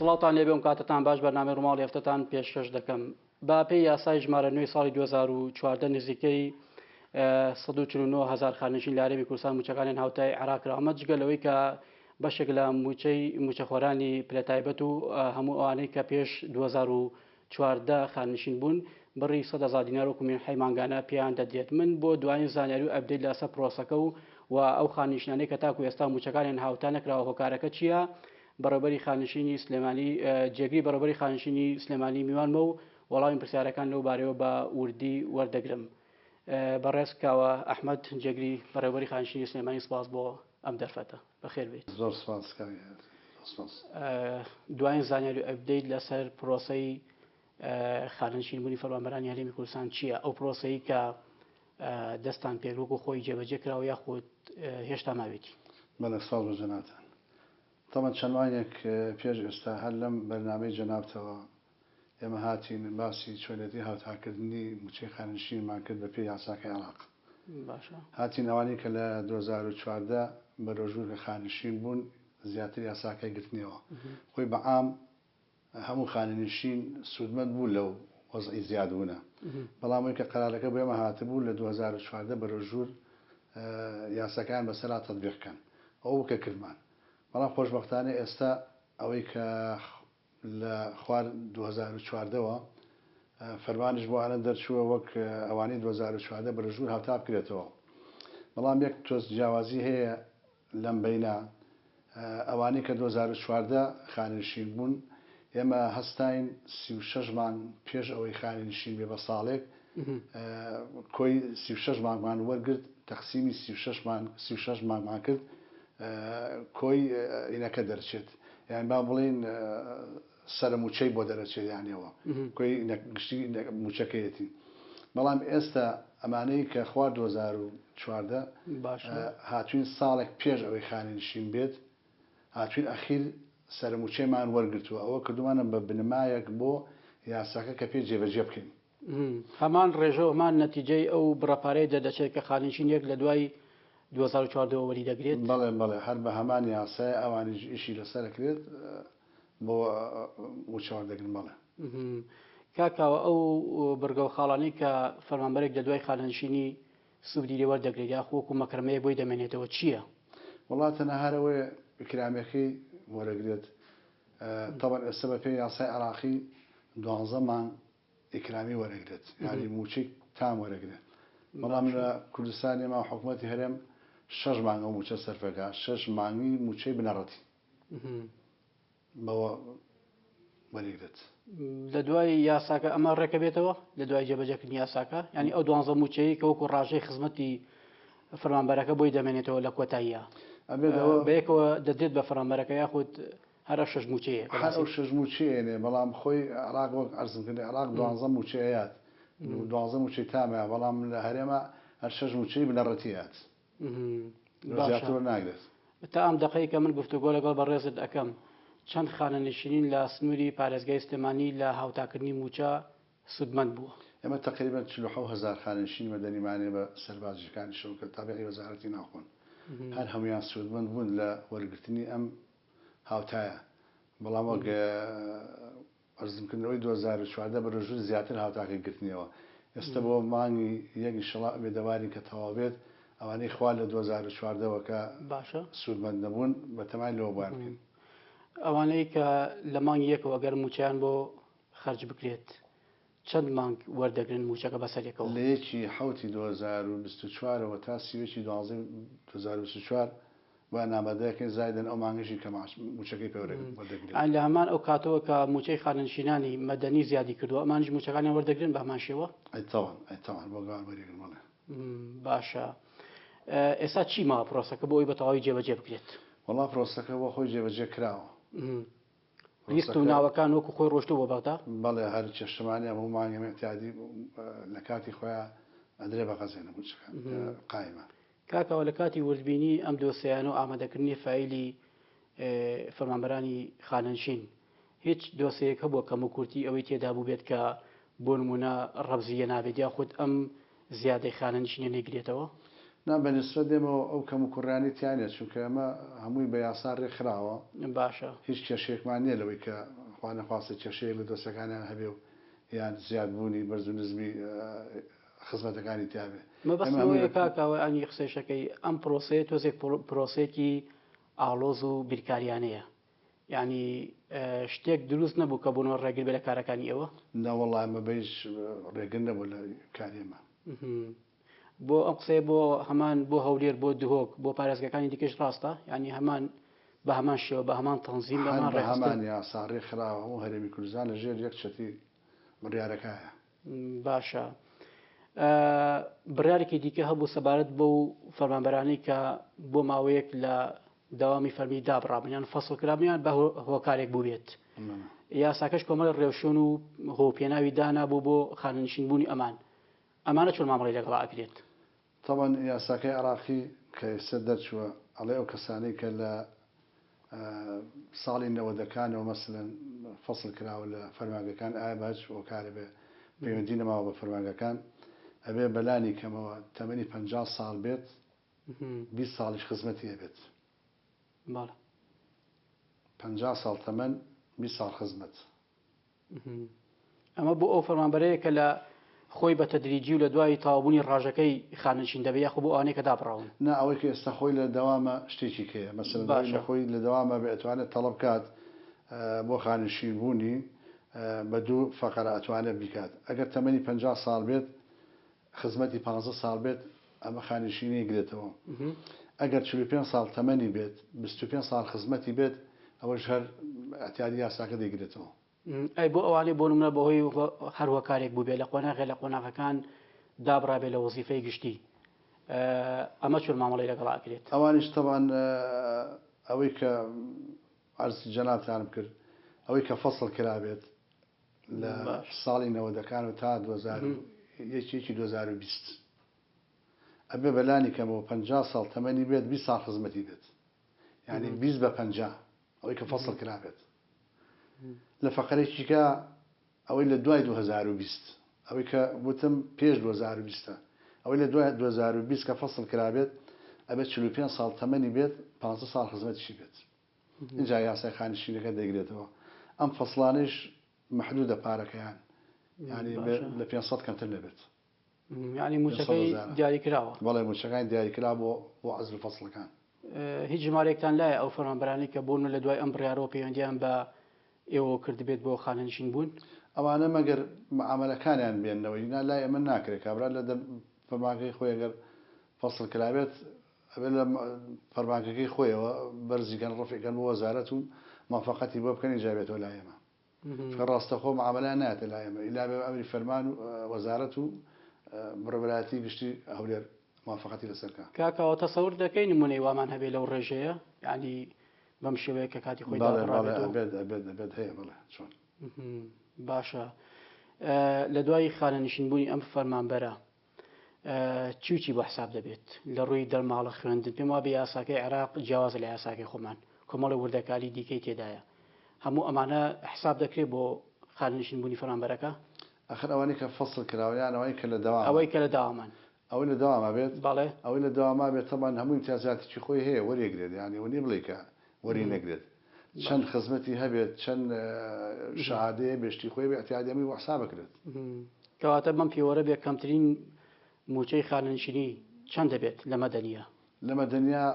سڵاتان لێبێ و کاتتان باش بەرنامەی ڕۆماڵی هەفتەتان پێشکەش دەکەم. با پێی یاسای ژمارە 9 ساڵی 2014 نزیکەی 149,000 خانشین لە هەرێمی کوردستان موچەکانیان هاوتای عێراق ئەمە جگەلەوەی کە بەشێک لە موچەخۆرانی پلەتایبەت و هەموو ئەوانەی کە پێش 2014 خانشین بوون بڕی 100,000 دینار وەکو مێنحەی مانگانە پێیان دەدرێت. من بۆ دوایین زانیاری و ئەپدەیت لەسەر پرۆسەکە و ئەو خانشینانەی کە تاکو ئێستا موچەکانیان هاوتا نەکراوە هۆکارەکە چییە؟ بەڕێوەبەری خانشینی سلێمانی جێگری بەڕێوەبەری خانشینی سلێمانی میوانمە و وەڵامی پرسیارەکان لەو بارەوە بە وردی وەردەگرم. بەڕێز کاوە ئەحمەد جێگری بەڕێوەبەری خانشینی سلێمانی سپاس بۆ ئەم دەرفەتە. بەخێر بێت. زۆر سپاس. دوایین زانیاری و ئەپدەیت لەسەر پرۆسەی خانشینبوونی فەرمانبەرانی هەرێمی کوردستان چییە؟ ئەو پرۆسەی کە دەستان پێکوەک و خۆی جێبەجێ کراوە یاخود هێشتا ماوێتی؟ بەڵێ ساڵ بە جەنابتان. تەمەەن چەندوانێک پێش ئێستا هەر لەم بەرنامەی جەنابتەوە ئێمە هاتین باسی چۆنێتی هاوتاکردنی موچەی خانشینمان کرد بە پێی یاساکەی عێراق. هاتین ئەوانەی کە لە 2014 بەرەوژوور کە خانشین بوون زیاتر یاساکەی گرتنیەوە. خۆی بەعام هەموو خانشین سوودمەند بوو لەو وەزعی زیادبوونە. بەڵام ئەوەی کە قەرارەکە بۆ ئێمە هاتبوو لە 2014 بەرەوژوور یاساکان بەسەرا تەطبیقکەن. ئەو کە کردمان. بەڵام خۆشبەختانە ئێستا ئەوەی کە لە خوار 2014ەوە فەرمانش بۆ ئەنە دەرچووە وەک ئەوانەی 2014 بەرەوژوور هاوتا بکرێتەوە. بەڵام یەک تۆز جیاوازی هەیە لەم بەینە ئەوانەی کە 2014 خانشین بوون ئێمە هەستاین 36 مانگ پێش ئەوەی خانشین بێ بە ساڵێک کۆی 36 مانگمان وەرگرت تەقسیمی 36 مانگمان کرد کۆی ئینەکە دەرچێت. یان با بڵین سەرموچەی بۆ دەرەچێت یانەوە کۆی گشتی موچەکەیەتی. بەڵام ئێستا ئەمانەی کە خوار 2014 هاتوین ساڵێک پێش ئەوەی خانشین بێت هاتوین ئەخیر سەرموچەیمان وەرگرتووە. ئەوە کردومانە بە بنمایەک بۆ یاساکە کە پێ جێبەجێ بکەین. هەمان ڕێژەوە هەمان نەتیجەی ئەو بڕەپارەی دەدەچێت کە خانشینێک لە دوای 2014 وەری دەگرێت. بەڵێ بەڵێ هەر بە هەمان یاسای ئەوانیش ئیشی لەسەرکرێت بۆ موچەوەردەگرن. بەڵێ کاکاوە ئەو بەرگە و خاڵانەی کە فەرمانبەرێک لە دوای خانشینی سوودی لێ وەردەگرێت یا خۆک و مەکرمەیە بۆی دەمێنێتەوە چییە؟ وڵاتە نەهارەوەی ئیکرامیەکەی وەرەگرێت. تەبەن ئێستا بە پێی یاسای عێراقی 12 مانگ ئیکرامی وەرەگرێت یعنی موچەی تام وەرەگرێت. بەڵام لە کوردستان ئێمە حکوومەتی هەرێم 6 مانگ ئەو موچە سەرفەکە 6 مانگی موچەی بنەڕەتی بەوە وەرەگرێت. لە دوای یاساکە ئەمە ڕێکە بێتەوە لە دوای جێبەجێکردنی یاساکە ینی ئەو 12 موچەیە کە وەکو ڕاژەی خزمەتی فەرمانبەرەکە بۆی دەمێنێتەوە لە کۆتاییە بەیەکەوە دەدرێت بە فەرمانبەرەکە یاخود هەر 6 موچەیە هەر ئەو 6 موچەیەنێ. بەڵام خۆی عێراق وەک عەرزم کردی عێراق 12 موچەیەات 12 موچەی تامە. بەڵام لە هەرێمە هەر 6 موچەی بنەڕەتیات زیاتر ناگرێت. تا ئەم دقەیە کە من گفتوگۆ لەگەڵ بەڕێزت ئەەکەم چەند خانەنشینین لە سنووری پارێزگای سلێمانی لە هاوتاکردنی موچە سودمەند بووە؟ ئێمە تقریبا 47,000 خانشین مەدەنیمانێ بە سەربازیەکانی شەوکە تابعی وەزارەتی ناوخۆن هەر هەمویان سودمەند بوون لە وەرگرتنی ئەم هاوتایە. بەڵام وەک ئەرزمکردنەوەی 2014 بەرەوژوور زیاتر هاوتاکەی گرتنیەوە. ئێستا بۆ مانگی یەکی شەڵا بێدەواری کە تەواوێت ئەوانەی خوا لە 2014ەوە کە باشە سوودمەند نەبوون بە تەمای لەوە بوار بکەین. ئەوانەی کە لە مانگی یەکەوە ئەگەر موچیان بۆ خەرج بکرێت چەند مانگ وەردەگرن موچەکە بەسەرێکەوە؟ لە یەکی حوتی 2024ەوە تا سیوێکی 2024 و نامەدەیەکەی زایدن ئەو مانگشی کە موچەکەی پێوەردەگرن. لە هەمان ئەو کاتەوە کە موچەی خانشینانی مەدەنی زیادی کردووە ئەمانش موچەکانی وەردەگرن بە هەمان شێوە؟ ئەیتەوان بۆ گوار وەرەگرن. بەڵێ باشە. ئێستا چی ماوە پرۆسەکە بۆ ئەوی بەتەواوی جێبەجێ بکرێت؟ وەڵا پرۆسەکە بۆ خۆی جێبەجێ کراوە. لیست و ناوەکان وەکو خۆی ڕۆشتووە بۆ بەغدا؟ بەڵێ هەر چێشتمانی هەموو مانگی ئێتیادی لە کاتی خۆیان ئەدرێ بە قەزێنە موچەکە قایمە. کاکەوە لە کاتی وردبینی ئەم دۆسییانە و ئامادەکردنی فایلی فەرمانبەرانی خانشین هیچ دۆسەیەک هەبووە کەم و کورتی ئەوەی تێدا بوو بێت کە بۆ نمونە ڕەبزیە نابێت یا خود ئەم زیادەی خانشینە نەیگرێتەوە؟ نا بەنسبەت دێمەوە ئەو کەم و کوڕانی تیانێت چونکە ئەمە هەمووی بە یاسا ڕێکخراوە باشە هیچ کێشێکمان نییە لەوەی کە خوا نەخواستە کێشەیەک لە دۆستەکانیان هەبێ و یان زیادبوونی بەرز و نزمی خزمەتەکانی تیاابێ مەبەستەوەی کاکەوە ئەنی قسەشەکەی ئەم پرۆسەیە تۆزێک پرۆسێکی ئاڵۆز و بیرکاریانەیە یعنی شتێک دروست نەبوو کە بوونەوە ڕێگر بێ لە کارەکانی ئێوە ناوەڵای ئەمە بەیش ڕێگر نەبوو لە کارێمە بۆ ئەم قسەیە بۆ هەمان بۆ هەولێر بۆ دهۆک بۆ پارێزگەکانی دیکەش ڕاستە ینی هەمان بە هەمان شێوە بە هەمان تەنزیم بە هەمان یاسا ڕێکخراوە و هەرێمی کوردستان لەژێر یەک چەتی بڕیارەکایە باشە بڕارێکی دیکە هەبوو سەبارەت بۆ فەرمانبەرانی کە بۆ ماوەیەک لە داوامی فەرمی دابڕابنیان فەسڵکرابنیان بە هۆکارێک بوو بێت یاساکەش کۆمەڵ ڕێوشون و هۆپێناوی دانابوو بۆ خانەنشینبوونی ئەمانە چۆن مامەڵی لەگەڵ ئاکرێت تەوان یاساکەی عراقی کە ئێستا دەرچووە ئەڵێ ئەو کەسانەی کە لە ساڵی 90ەکانەوە مەسەلەن فەسڵ کراوە لە فەرمانگەکان ئایا باش هۆکارە بێ پەیوەندی نەماوە بە فەرمانگەکان ئەبێ بەلانی کەمەوە تەمەنی 50 ساڵ بێت 20 ساڵیش خزمەتی هەبێت 50 ساڵ تەمەن 20 ساڵ خزمەت ئەمە بۆ ئەو فەرمانبەرەیە کە لە خۆی بە تەدریجی و لە دوای تاوابوونی ڕاژەکەی خانەنشین دەبێت یاخۆ بۆ ئەوانەیە کە دابڕاون نا ئەوەی کە ئێستا خۆی لە دەوامە شتێکی کەیە مەسەلەن خۆی لە دەوامە بێ ئەتوانێت تەڵەب کات بۆ خانەنشینبوونی بە دوو فەقەرە ئەتوانێت بیکات ئەگەر تەمەنی 50 ساڵ بێت خزمەتی 15 ساڵ بێت ئەمە خانشینی گرێتەوە ئەگەر 45 ساڵ تەمەنی بێت 25 ساڵ خزمەتی بێت ئەوەش هەر ئەتیادی یاساکە دەیگرێتەوە ئەی بۆ ئەوانەی بۆ نمونە بەهۆی هەر هۆکارێک بوو بێ لە قۆناغێ لە قۆناغەکان دابڕابێ لە وەزیفەی گشتی ئەمە چۆن مامەڵی لەگەڵ ئاکرێت ئەوانیش تەوان ئەوەی کە عەرزی جەنابتانم کرد ئەوەی کە فەسڵ کرابێت لە ساڵی 90ەکان و تا 2020 ئەبێ بەلانی کەمەوە 50 ساڵ تەمەنی بێت 20 ساڵ خزمەتی بێت یعنی 20 بە 50 ئەوەی کە فەسڵ کرابێت لە فەقەرێکیکە ئەوەی لە دوای 2020 ئەوەی کە وتم پێش 2020 ئەوەی لە دوای 2020 کە فەسڵ کرابێت ئەبێت 45 ساڵ تەمەنی بێت 15 ساڵ خزمەتیشی بێت اینجا یاسای خانشینەکە دەیگرێتەوە ئەم فەسڵانش محدودە پارەکەیان ینی لە 500 کەمتر نەبێت ینی موچەکەی دیاری کراوە بەڵێ موچەکانی دیاری کرا بۆ عەزل فەسڵەکان هیچ ژمارێکتان لایە ئەو فەرمانبەرانی کە بوون لە دوای ئەم بڕیارەوە پەیوەندیان بە ئێوە کردبێت بۆ خانەنشین بوون ئەوانە مەگەر معاملەکانیان بێننەوەی لای ئەمە ناکرێت کابرا لە فەرمانگەی خۆی ئەگەر فەسڵ کرابێت ئەبێت لە فەرمانگەکەی خۆیەوە بەرزیگەن ڕفێکەن بۆ وەزارەت و موافقەتی بۆ بکەنی جابێتەوە لای ئێمە ڕاستەخۆ معاملەیان نایەتە لای ئێمە ئیلا بێ ئەمری فەرمان و وەزارەت و بڕبراتی گشتی هەولێر موافقەتی لەسەرکە کاکەوە تەسەور دەکەی نمونەی وامان هەبێ لەو ڕێژەیە ینی بەم شێوەیە کە کاتی خۆی ئەبێت هەیە بڵێ چۆن باشە لە دوای خانەنشینبوونی ئەم فەرمانبەرە چی بۆ حساب دەبێت لە ڕووی دەرماڵە خوێندن پێم وابێ یاساکەی عێراق جیاوازە لە یاساکەی خۆمان کۆمەڵی وردەکاری دیکەی تێدایە هەموو ئەمانە حساب دەکرێت بۆ خانەنشینبوونی فەرمانبەرەکە ئەخر ئەوانەی کە فەسڵ کراوەیان ئەوەی کە لە دەوام ئەوەی کە لە داوامان ئەوەی لە داواما بێت بەڵێ ئەوەی لە داواما بێت تەمان هەموو امتیازاتێکی خۆی هەیە وەرێگرێت ینی وەنی بڵێ کە وەری نەگرێت چەند خزمەتی هەبێت چەند شەهادەیە بێشتی خۆی بێ ئەتیادەمی وە حساب بکرێت کەواتە بەم پێوەرە بێ کەمترین موچەی خانەنشینی چەند دەبێت لە مەدەنیە لە مەدەنیا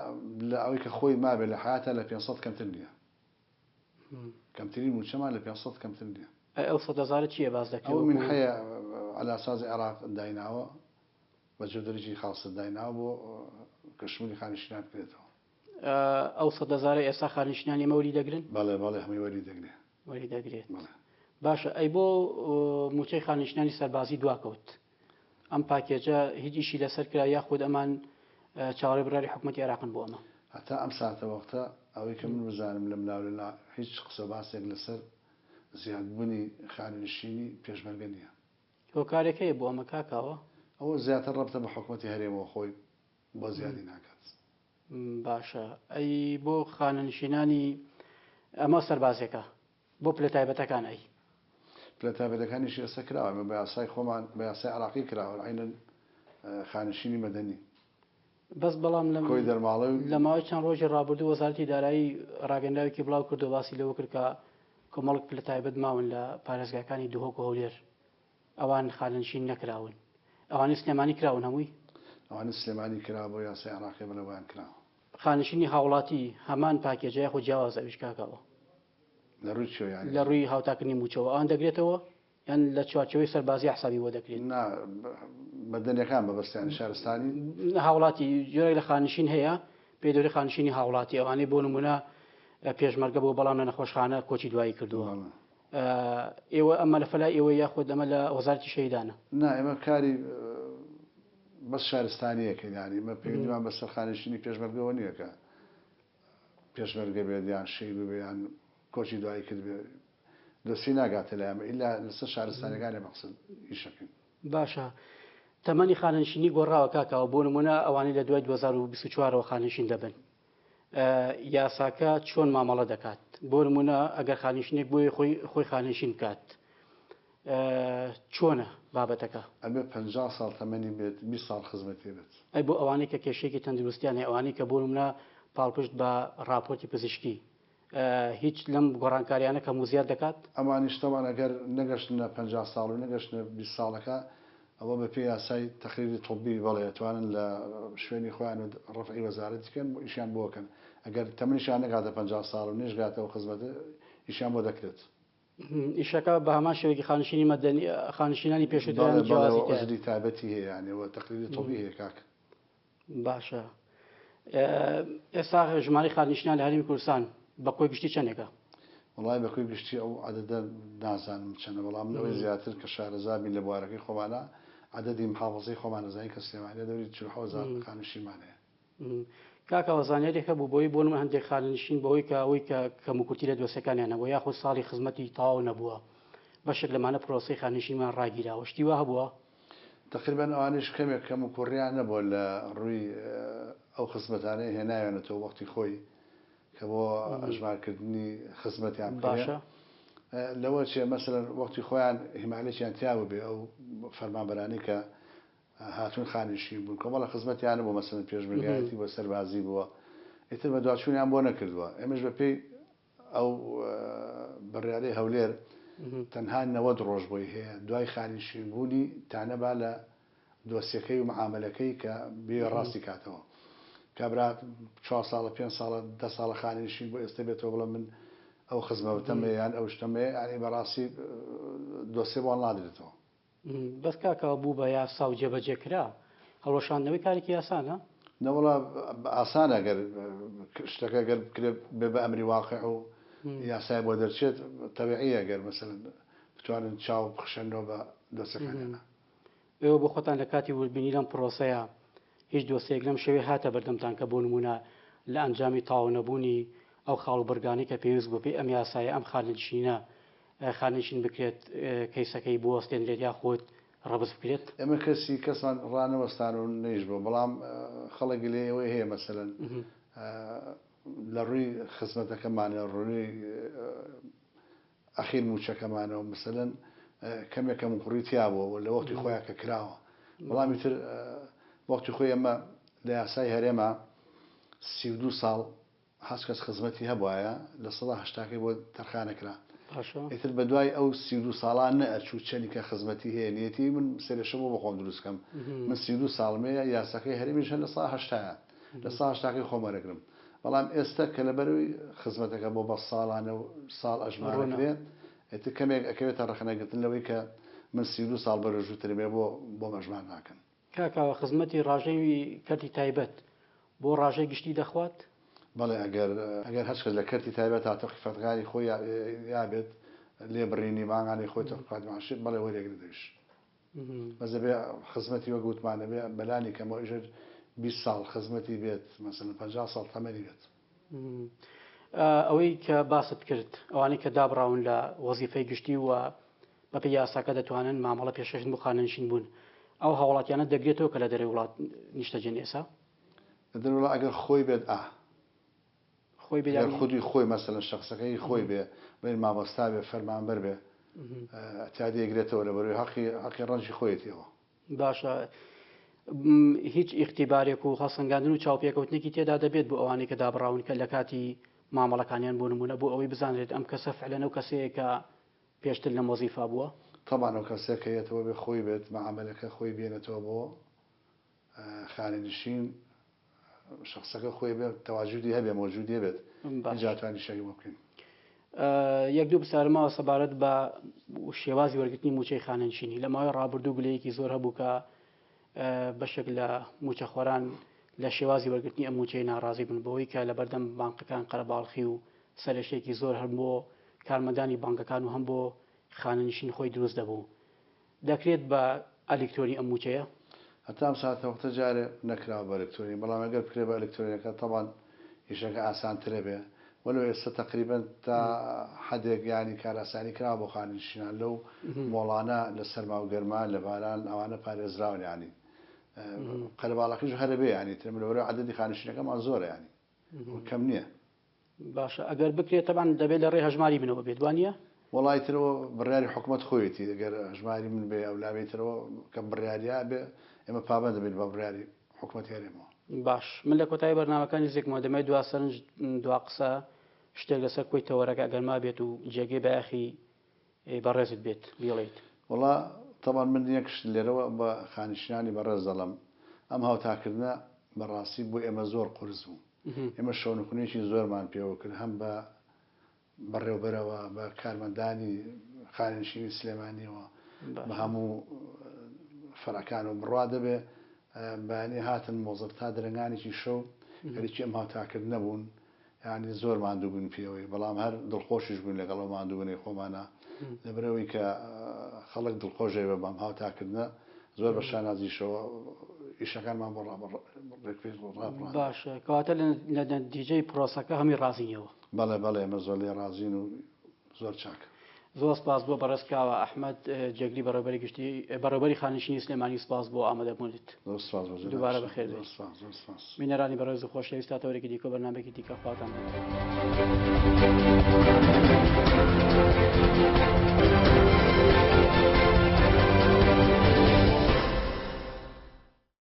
لە ئەوەی کە خۆی مابێت لە حیاتە لە 500 کەمتر نییە کەمترین موچەمان لە 500 کەمتر نییە ئەو 100,000 چییە باز دەکەوت ئەو من هەیە على سازی عێراق دایناوە بە جودەرێکی خاص دایناوە بۆ کەشمولی خانشینان بکرێتەوە ئەو 100,000 ئێستا خانشینانی مەوری دەگرن بەڵێ بەڵێ هەمووی وەری دەگرێت باشە ئەی بۆ موچەی خانشینانی سەربازی دواکەوت ئەم پاکێجە هیچ ئیشی لەسەر کرا یاخود ئەمان چاوەڕێ بڕاری حکوومەتی عێراقن بۆ ئەمە هەتا ئەم ساتە وەختە ئەوەی کە من بزانم لەم لاولە هیچ قسە باسێک لەسەر زیادبوونی خانشینی پێشمەرگە نییە هۆکارێک هەیە بۆ ئەمە کاکاوە ئەوە زیاتر ڕەبتە بە حکوومەتی هەرێمەوە خۆی بۆ زیادی ناکات باشە ئەی بۆ خانەنشینانی ئەمە سەربازێکە بۆ پلە تایبەتەکان ئەی پلە تایبەتەکانیش ئێستا کراوە بە یاسای خۆمان بە یاسای عێراقی کراوە عینەن خانشینی مەدەنی بەس بەڵام کۆی دەرماڵە لە ماوەی چەند ڕۆژی ڕابردوو وەزارەتی دارایی ڕاگەنداوێکی بڵاو کردو باسی لەوە کرد کە کۆمەڵک لە تایبەت ماون لە پارێزگاکانی دهۆک و هەولێر ئەوان خانەنشین نەکراون ئەوانی سلێمانی کراون هەمووی ئەوانە سلێمانی کرا بۆ یاسای عراقی بەلەوەیان کراوە خانشینی هاوڵاتی هەمان پاکێجەیە خۆ جیاواز ئەویش کاکەوە لە ڕووی چۆیان لە ڕووی هاوتاکردنی موچەوە ئەوان دەگرێتەوە یان لە چوارچەوەی سەربازی حسابی بۆ دەکرێت بەدەنەکان بەبەستیانی شارستانی هاوڵاتی جۆرێک لە خانشین هەیە پێدەوری خانشینی هاوڵاتی ئەوانەی بۆ نمونە پێشمەرگە بۆ بەڵام لە نەخۆشخانە کۆچی دوایی کردووە ئێوە ئەمە لە فەلای ئێوە یاخود ئەمە لە وەزارەتی شەیدانە نا ئێمە کاری بەس شارستانیەکەین ینی ئمە پێویستمان بەسەر خانشینی پێشمەرگەوە نییەکە پێشمەرگە بێت یان شەی ببێیان کۆچی دوایی کرد بێ دەستی ناگاتە لای ئەمە ئیلا لەسەر شارستانەکانی مەقسەد ئیشەکەین باشە تەمەنی خانشینی گۆڕاوە کاکەوە بۆ نمونە ئەوانەی لە دوای 2024ەوە خانشین دەبن یاساکە چۆن مامەڵە دەکات بۆ نمونە ئەگەر خانشینێک بۆی خۆی خانشین بکات چۆنە بابەتەکە ئەبێ 50 ساڵ تەمەنی بێت 20 ساڵ خزمەتی بێت ئەی بۆ ئەوانەی کە کێشەیەکی تەندروستیانە ئەوانەی کە بۆ نمونە پاڵپشت بە راپۆرتی پزیشکی هیچ لەم گۆڕانکاریانە کە موزیات دەکات ئەمانیشتەوان ئەگەر نەگەشتنە 50 ساڵ و نەگەشتنە 20 ساڵەکە ئەوە بە پێی یاسای تەقریری تۆبی بەڵێ توانن لە شوێنی خۆیان و ڕفعی وەزارەتی بکەن ئیشیان بۆکەن ئەگەر تەمەنیشان نەگاتە 50 ساڵ و نێژگاتەوە خزمەتە ئیشیان بۆ دەکرێت ئیشەکە بە هەمان شێوەیەکی خانشینی مەدەنی خانشینانی پێشووترانی جیازی تایبەتی هەیە یانەوە تەقریری تۆبی هەیە کاک باشە ئێستا ژماری خانشینان لە هەرێمی کوردستان بە کۆی گشتی چەندێکە وڵای بەکوی گشتی ئەو عەدەدە نازانم چەندە بەڵام لەوەی زیاتر کە شارەزابین لە بوارەکەی خۆمانە عەدەدی محافەزەی خۆمان نەزانین کە سلێمانیە دەوری 40,000 خانشینمان هەیە کاکەوە زانیاریێک هەبوو بۆی بۆ نمە هەندێک خانشین بەوەی کە ئەوەی کە کەموکورتی لە دۆسەکانیانەوە یاخود ساڵی خزمەتی تەواو نەبووە بەشێک لەمانە پرۆسەی خانشینمان ڕاگیراوە شتی وا هەبووە تقریبا ئەوانش کەمێک کەم و کوڕیان نەبووە لە ڕووی ئەو خزمەتانەی هێناوێنێتەوە وەختی خۆی کە بۆ ئەژمارکردنی خزمەتیان باشە لەوە چێ مەسەلەن وەختی خۆیان هیمالێکیان تیاوە بێ ئەو فەرمانبەرانی کە هاتوون خانشین بوون کۆمەڵە خزمەتیانە بۆ مەسەلەن پێشمەرگایەتی بۆ سەربازی بووە ئیتر بە دوچوونیان بۆ نەکردووە ئێمەش بەپێی ئەو بڕیارەی هەولێر تەنها 90 ڕۆژ بۆی هەیە دوای خانشین بوونی تانەبا لە دۆسیەکەی و معاملەکەی کە بێ ڕاستی کاتەوە کابرا 4 ساڵە 5 ساڵە 10 ساڵە خانشین بۆ ئێستا بێتەوە بڵێ من ئەو خزمەتەمە یان ئەو شتەمێ ینی بەڕاستی دۆسێ بۆڵ نادرێتەوە بەس کاکەوە بوو بە یاسا و جێبەجێکرا هەڵۆشاندنەوەی کارێکی یاسانە نەوەڵا ئاسانە گەر شتەکە گەر بکرێت بێ بە ئەمری واقع و یاسای بۆ دەرچێت تەبیعیە گەر مەسەلەن بتوانن چاو بخشێنەوە بە دۆسەکانیانە ئێوە بۆ خۆتان لە کاتی وەربینی لەم پرۆسەیە هیچ دۆسەیەک لەم شێوەیە هاتە بەردەمتان کە بۆ نمونە لە ئەنجامی تاوا نەبوونی ئەو خاڵ و بەرگانی کە پێویست بۆ پێی ئەم یاسایە ئەم خانشینە خانشین بکرێت کەیسەکەی بۆ وەستێنرێت یا خۆت ڕەبز بکرێت ئێمە کەسمان ڕانەوەستان و نەیش بوو بەڵام خەڵکی لێ ئەوەی هەیە مەسەلەن لە ڕووی خزمەتەکەمانە ڕووی ئەخیر موچەکەمانەوە مەسەلەن کەمێکەم کوڕی تیابەوە لە وەختی خۆیان کە کراوە بەڵامی تر وەختی خۆی ئەمە لە یاسای هەرێمە 32 ساڵ هەست کەس خزمەتی هەبوایە لە 1970 بۆ تەرخانەکرا ئیتر بە دوای ئەو 32 ساڵان نەئەچوو چەندی کە خزمەتی هەیە نیەتی من سێرەشە بۆ بەخۆم دروستکەم من 32 ساڵمەیە یاساکەی هەرێمیشە لە 1970 لە 1970 خۆمەرەگرم بەڵام ئێستا کە لەبەروی خزمەتەکە بۆ بە ساڵانە و ساڵ ئەژمارەکرێت ئێتر کەمێک ئەکەوێتە ڕخنەگرتن لەوەی کە من 32 ساڵ بەرەژووترمێ بۆ مەژمان ناکەن کاکەوە خزمەتی ڕاژەی کەرتی تایبەت بۆ ڕاژەی گشتی دەخوات بەڵێ ئەگەر هەچ کەس لە کەرتی تایبەت هاتە قیفەتەکانی خۆی یابێت لێ بڕینی ماگانی خۆی تەقات ماشێت بەڵێ وەرێگرە دەویش بەزە بێ خزمەتی وە گوتمانە بێ بەلانی کەمەوە ئیژە 20 ساڵ خزمەتی بێت مەسەلەن 50 ساڵ تەمەنی بێت ئەوەی کە باست کرد ئەوانەی کە دابڕاون لە وەزیفەی گشتی و بەپێی یاساکە دەتوانن مامەڵە پێشەشن بۆ خانەنشین بوون ئەو هاوڵاتیانە دەگرێتەوە کە لە دەرەوەی وڵات نیشتەجێن ئێسا لە دەرەوە ئەگەر خۆی بێت خۆی بێ خودی خۆی مەسەلەن شخصەکەی خۆی بێ بێن مامۆستا بێ فەرمانبەر بێ تا دەیەگرێتەوە لە بەروی حەقی ڕەنجی خۆیەتیەوە باشە هیچ ئیختیبارێک و هەڵسەنگاندن و چاوپێکەوتنێکی تێدا دەبێت بۆ ئەوانەی کە دابڕاون کە لە کاتی مامەڵەکانیان بۆ نمونە بۆ ئەوەی بزانرێت ئەم کەسە فعلەن ئەو کەسەیە کە پێشتر لە وەزیفا بووە. طبعا ئەو کەسێک کە یەتەوە بێ خۆی بێت مەعاملەکە خۆی بێنێتەوە بۆ خانەنشین شخصەکە خۆی بێت تەواجودی هەبێ مۆجودی بێت جاتوانی شەی بۆ بکەین. یەک دوو بسارمەوە سەبارەت بە شێوازی وەرگرتنی موچەی خانەنشینی لە ماوەی ڕابردوو گلەیەکی زۆر هەبوو کە بەشێک لە موچەخۆران لە شێوازی وەرگرتنی ئەم موچەی ناڕازی بن بەوەی کە لە بەردەم بانکەکان قەرەباڵخی و سەرشتێکی زۆر هەم بۆ کارمەندانی بانکەکان و هەم بۆ خانەنشین خۆی دروست دەبوو. دەکرێت بە ئەلکترۆنی ئەم موچەیە هەتا ئەم ساتەوەختە جارێ نەکراوە بە ئەلکترۆنی بەڵام ئەگەر بکرێت بە ئەلکترۆنیەکە تەبان ئیشەکە ئاسانترە بێ وەلو ئێستا تقریبەن تا حدێک ینی کار ئاسانی کراوە بۆ خانەنشینان لەو مۆڵانە لە سەرما و گەرما لە باران ئەوانە پارێزراون ینی قەرەباڵەکەش هەرە بێ ینی ترم لەوەرە عەدەدی خانەنشینەکەمان زۆرە ینی کەم نییە. باشە ئەگەر بکرێت تەبان دەبێت لە ڕێ هەژماری بنەوە بێت وانە وڵای ترەوە بڕیاری حکوومەت خۆیەتی ئەگەر هەژماری من بێ ئەو لاوێتەوە کە بڕیاریە بێ ئێمە پابەند دەبێت بە بڕیاری حکوومەت هێرێمەوە. باش من لە کۆتایی بەرنامەکانی زێکمەوە دەمای دوا سەرنج دوا قسە شتێک لەسەر کۆی تەوەرەکە ئەگەرما بێت و جێگەی بەیاخی بەڕێزت بێت بیڵێیت. وڵا تەبان من یەکشت لێرەوە بە خانشینانی بەڕێز دەڵم ئەم هاوتاکردنە بەڕاستی بۆ ئێمە زۆر قورس بوو. ئێمە شەونکونێکی زۆرمان پێوە کرد هەم بە بەڕێوبەرەوە بە کارمەندانی خانشینی سلێمانیەوە بە هەموو فەرەکان و بڕوا دەبێ بەیانی هاتن مۆزر تا درەنگانێکی شەو هەریکی ئەم هاوتاکرد نەبوون ینی زۆر ماندوو بوون پێوەی بەڵام هەر دڵخۆشیش بوون لەگەڵەوە ماندووبوونی خۆمانە لەبەرەوەی کە خەڵک دڵخۆشێ بە بەم هاوتاکردنە زۆر بە شانازیشەوە ئیشەکانمان بۆ ڕێکپێش بۆ ڕابڕان. باشە کەواتە لە نەتیجەی پرۆسەکە هەمی ڕازینەوە. بەڵێ بەڵێ ئێمە زۆر لێ ڕازین و زۆر چاکە. زۆر سپاس بۆ بەڕێزکراوە ئەحمەد جێگری بەڕێوەبەری گشتی بەڕێوەبەری خانشینی سلێمانی سپاس بۆ ئامادەبوونیت. دووبارە بەخێر بێت. بینەرانی بەڕێز و خۆشەویست تا تەورێکی دیکە بەرنامەیەکی دیکە خواتان.